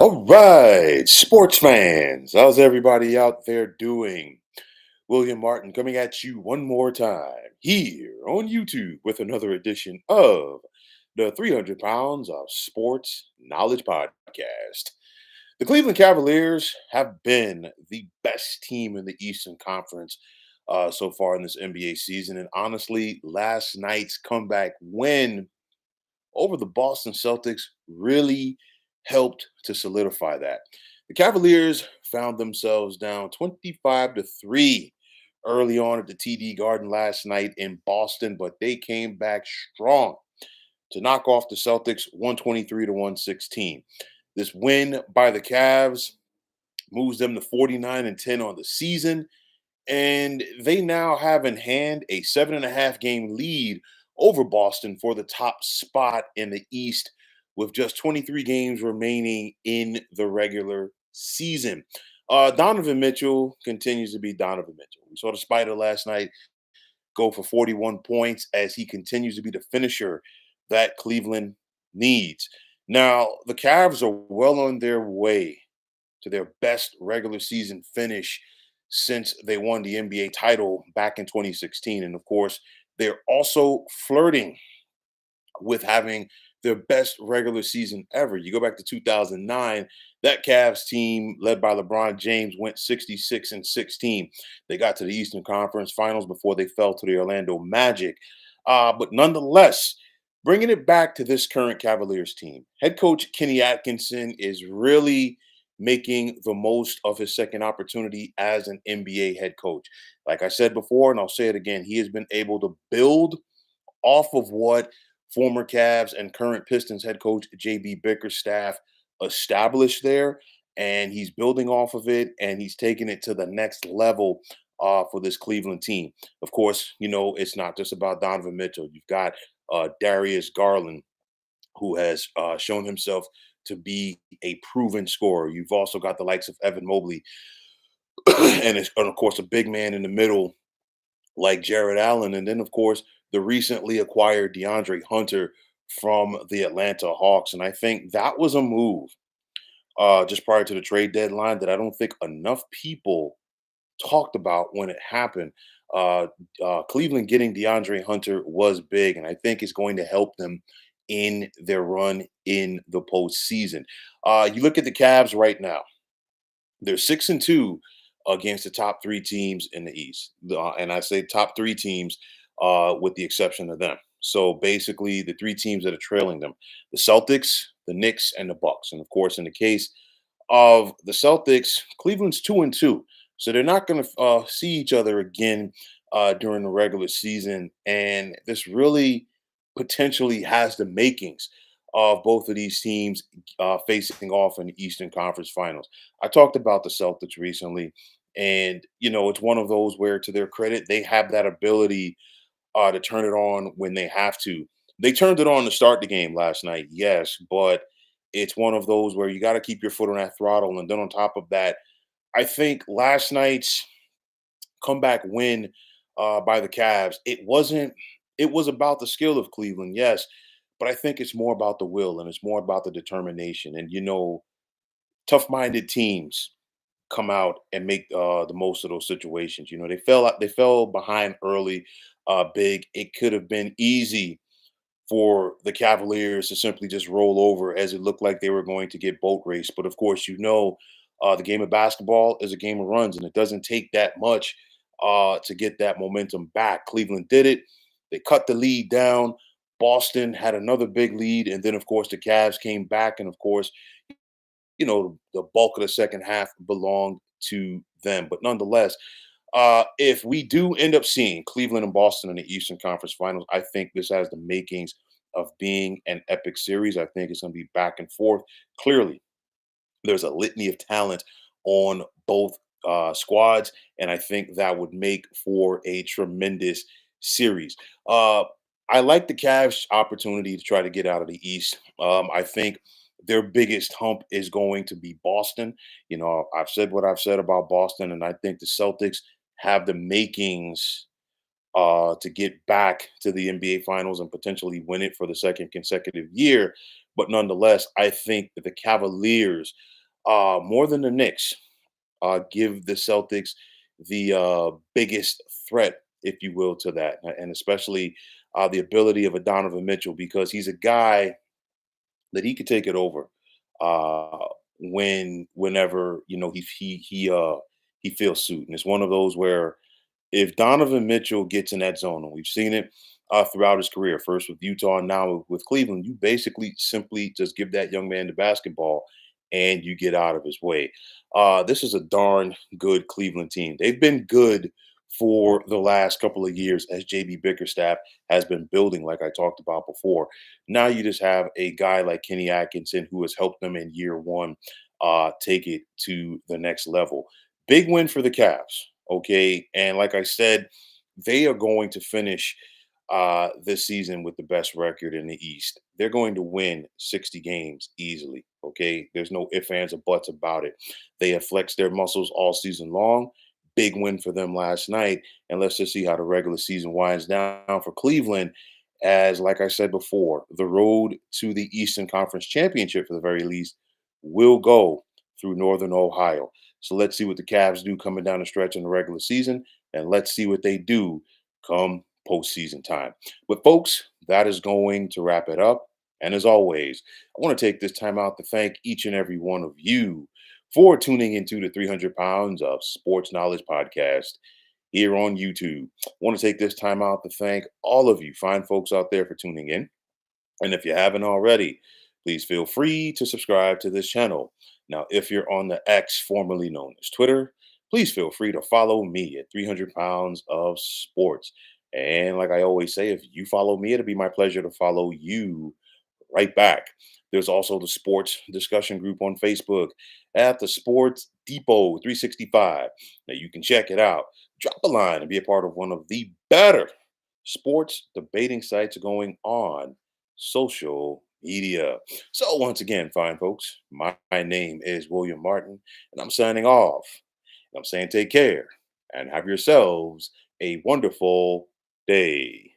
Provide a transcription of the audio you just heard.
All right, sports fans, how's everybody out there doing? William Martin coming at you one more time here on YouTube with another edition of the 300 Pounds of Sports Knowledge Podcast. The Cleveland Cavaliers have been the best team in the Eastern Conference so far in this NBA season. And honestly, last night's comeback win over the Boston Celtics really helped to solidify that. The Cavaliers found themselves down 25 to 3 early on at the TD Garden last night in Boston, but they came back strong to knock off the Celtics 123 to 116. This win by the Cavs moves them to 49 and 10 on the season, and they now have in hand a 7.5 game lead over Boston for the top spot in the East with just 23 games remaining in the regular season. Donovan Mitchell continues to be Donovan Mitchell. We saw the Spider last night go for 41 points as he continues to be the finisher that Cleveland needs. Now, the Cavs are well on their way to their best regular season finish since they won the NBA title back in 2016. And of course, they're also flirting with having their best regular season ever. You go back to 2009, that Cavs team led by LeBron James went 66 and 16. They got to the Eastern Conference Finals before they fell to the Orlando Magic. But nonetheless, bringing it back to this current Cavaliers team, head coach Kenny Atkinson is really making the most of his second opportunity as an NBA head coach. Like I said before, and I'll say it again, he has been able to build off of what former Cavs and current Pistons head coach JB Bickerstaff established there, and he's building off of it, and he's taking it to the next level for this Cleveland team. Of course, it's not just about Donovan Mitchell. You've got Darius Garland, who has shown himself to be a proven scorer. You've also got the likes of Evan Mobley, and of course a big man in the middle like Jared Allen, and then of course the recently acquired DeAndre Hunter from the Atlanta Hawks. And I think that was a move just prior to the trade deadline that I don't think enough people talked about when it happened. Uh, Cleveland getting DeAndre Hunter was big, and I think it's going to help them in their run in the postseason. You look at the Cavs right now; they're 6-2 against the top three teams in the East, and I say top three teams with the exception of them. So basically, the three teams that are trailing them: the Celtics, the Knicks, and the Bucks. And of course, in the case of the Celtics, Cleveland's 2-2. So they're not going to see each other again during the regular season. And this really potentially has the makings of both of these teams facing off in the Eastern Conference Finals. I talked about the Celtics recently, and it's one of those where, to their credit, they have that ability to turn it on when they have to. They turned it on to start the game last night, yes, but it's one of those where you got to keep your foot on that throttle. And then on top of that, I think last night's comeback win by the Cavs, it was about the skill of Cleveland, yes, but I think it's more about the will and it's more about the determination. And tough-minded teams come out and make the most of those situations. They fell behind early, big. It could have been easy for the Cavaliers to simply just roll over as it looked like they were going to get boat raced. But of course, the game of basketball is a game of runs, and it doesn't take that much to get that momentum back. Cleveland did it. They cut the lead down. Boston had another big lead, and then of course the Cavs came back, and of course, the bulk of the second half belonged to them. But nonetheless, if we do end up seeing Cleveland and Boston in the Eastern Conference Finals, I think this has the makings of being an epic series. I think it's going to be back and forth. Clearly, there's a litany of talent on both squads, and I think that would make for a tremendous series. I like the Cavs' opportunity to try to get out of the East. I think their biggest hump is going to be Boston. I've said what I've said about Boston, and I think the Celtics have the makings to get back to the NBA Finals and potentially win it for the second consecutive year. But nonetheless, I think that the Cavaliers more than the Knicks, give the Celtics the biggest threat, if you will, to that, and especially the ability of a Donovan Mitchell because he's a guy that he could take it over whenever he feels suit, and it's one of those where if Donovan Mitchell gets in that zone, and we've seen it throughout his career, first with Utah and now with Cleveland, you basically simply just give that young man the basketball and you get out of his way. This is a darn good Cleveland team. They've been good for the last couple of years as JB Bickerstaff has been building, like I talked about before. Now you just have a guy like Kenny Atkinson who has helped them in year one take it to the next level. Big win for the Cavs. Okay. And like I said, they are going to finish this season with the best record in the East. They're going to win 60 games easily. Okay. There's no ifs, ands, or buts about it. They have flexed their muscles all season long. Big win for them last night. And let's just see how the regular season winds down for Cleveland. As, like I said before, the road to the Eastern Conference Championship, for the very least, will go through Northern Ohio. So let's see what the Cavs do coming down the stretch in the regular season, and let's see what they do come postseason time. But folks, that is going to wrap it up. And as always, I want to take this time out to thank each and every one of you for tuning into the 300 Pounds of Sports Knowledge podcast here on YouTube. I want to take this time out to thank all of you fine folks out there for tuning in. And if you haven't already, please feel free to subscribe to this channel. Now, if you're on the X, formerly known as Twitter, please feel free to follow me at 300 Pounds of Sports. And like I always say, if you follow me, it'll be my pleasure to follow you right back. There's also the sports discussion group on Facebook at the Sports Depot 365. Now you can check it out. Drop a line and be a part of one of the better sports debating sites going on social media. So once again, fine folks, my name is William Martin, and I'm signing off. I'm saying take care and have yourselves a wonderful day.